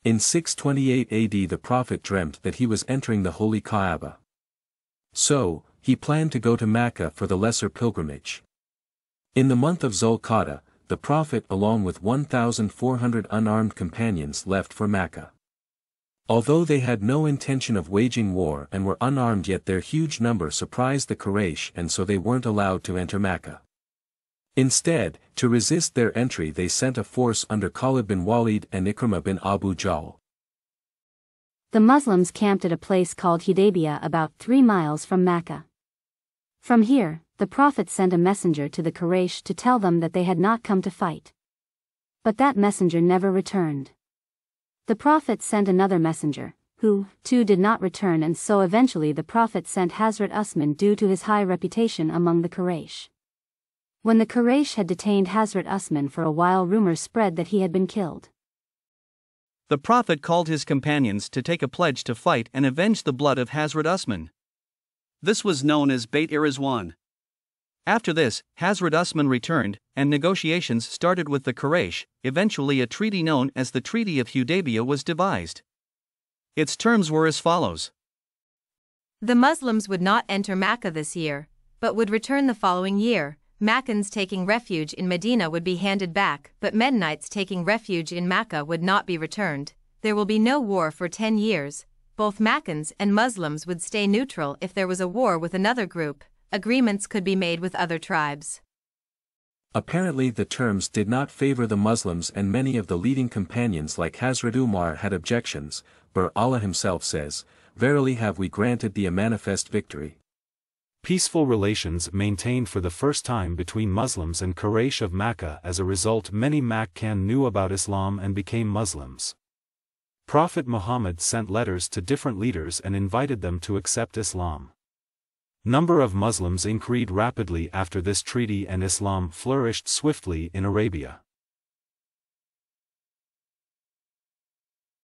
In 628 AD the Prophet dreamt that he was entering the Holy Kaaba. So, he planned to go to Mecca for the lesser pilgrimage. In the month of Zul-Qa'dah, the Prophet along with 1,400 unarmed companions left for Mecca. Although they had no intention of waging war and were unarmed, yet their huge number surprised the Quraysh, and so they weren't allowed to enter Mecca. Instead, to resist their entry they sent a force under Khalid bin Walid and Ikrimah bin Abu Jahl. The Muslims camped at a place called Hudabiyah about 3 miles from Mecca. From here, the Prophet sent a messenger to the Quraysh to tell them that they had not come to fight. But that messenger never returned. The Prophet sent another messenger, who, too, did not return, and so eventually the Prophet sent Hazrat Usman due to his high reputation among the Quraysh. When the Quraysh had detained Hazrat Usman for a while, rumors spread that he had been killed. The Prophet called his companions to take a pledge to fight and avenge the blood of Hazrat Usman. This was known as Bayt-ir-Rizwan. After this, Hazrat Usman returned, and negotiations started with the Quraysh. Eventually a treaty known as the Treaty of Hudaybiyyah was devised. Its terms were as follows. The Muslims would not enter Mecca this year, but would return the following year. Meccans taking refuge in Medina would be handed back, but Medanites taking refuge in Mecca would not be returned. There will be no war for 10 years. Both Meccans and Muslims would stay neutral. If there was a war with another group, agreements could be made with other tribes. Apparently the terms did not favor the Muslims, and many of the leading companions like Hazrat Umar had objections, but Allah himself says, "Verily have we granted thee a manifest victory." Peaceful relations maintained for the first time between Muslims and Quraysh of Mecca. As a result, many Meccan knew about Islam and became Muslims. Prophet Muhammad sent letters to different leaders and invited them to accept Islam. Number of Muslims increased rapidly after this treaty, and Islam flourished swiftly in Arabia.